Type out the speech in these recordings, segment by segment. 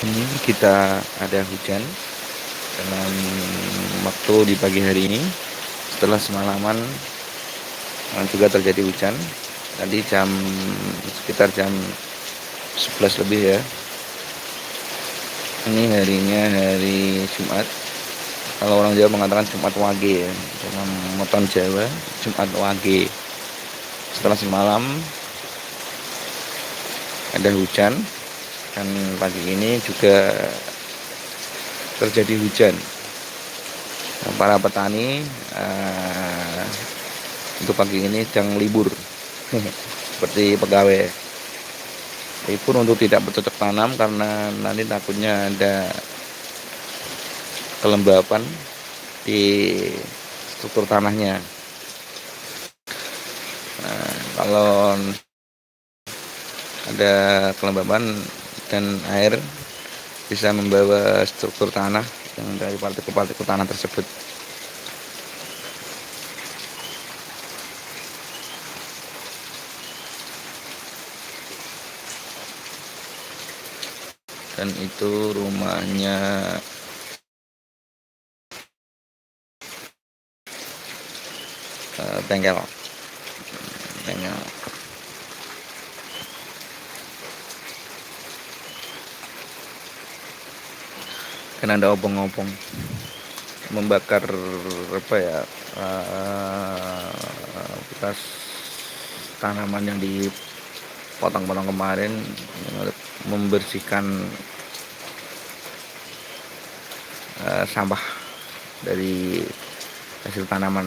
Ini kita ada hujan dalam waktu di pagi hari ini. Setelah semalaman juga terjadi hujan. Tadi sekitar jam 11 lebih ya. Ini harinya hari Jumat. Kalau orang Jawa mengatakan Jumat Wage ya. Dalam moton Jawa, Jumat Wage. Setelah semalam ada hujan dan pagi ini juga terjadi hujan. Para petani untuk pagi ini sedang libur seperti pegawai. Libur untuk tidak bercocok tanam karena nanti takutnya ada kelembapan di struktur tanahnya. Kalau ada kelembapan dan air bisa membawa struktur tanah yang dari partikel-partikel tanah tersebut. Dan itu rumahnya bengkel. Kan ada obong-obong membakar bekas tanaman yang dipotong-potong kemarin, membersihkan sampah dari hasil tanaman.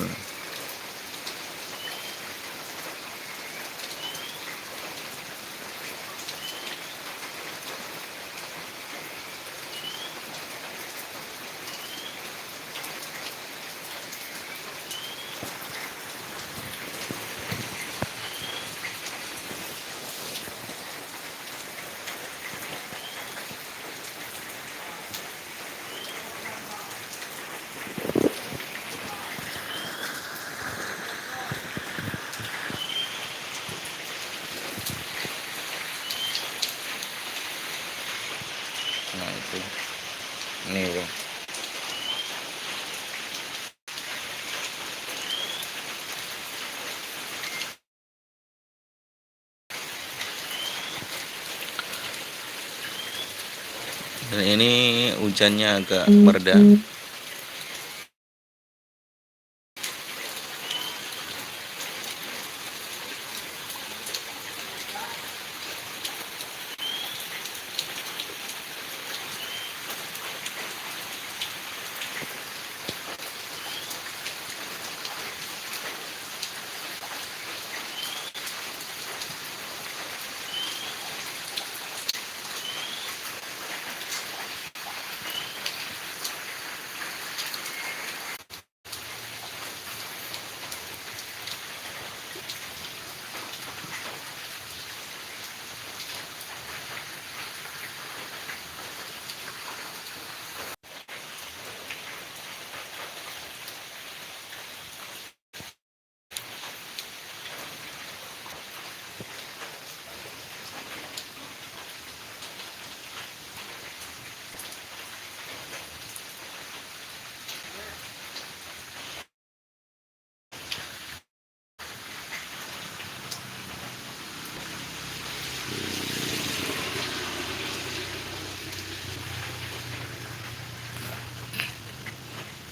Nah itu, ini loh. Dan ini hujannya agak mereda.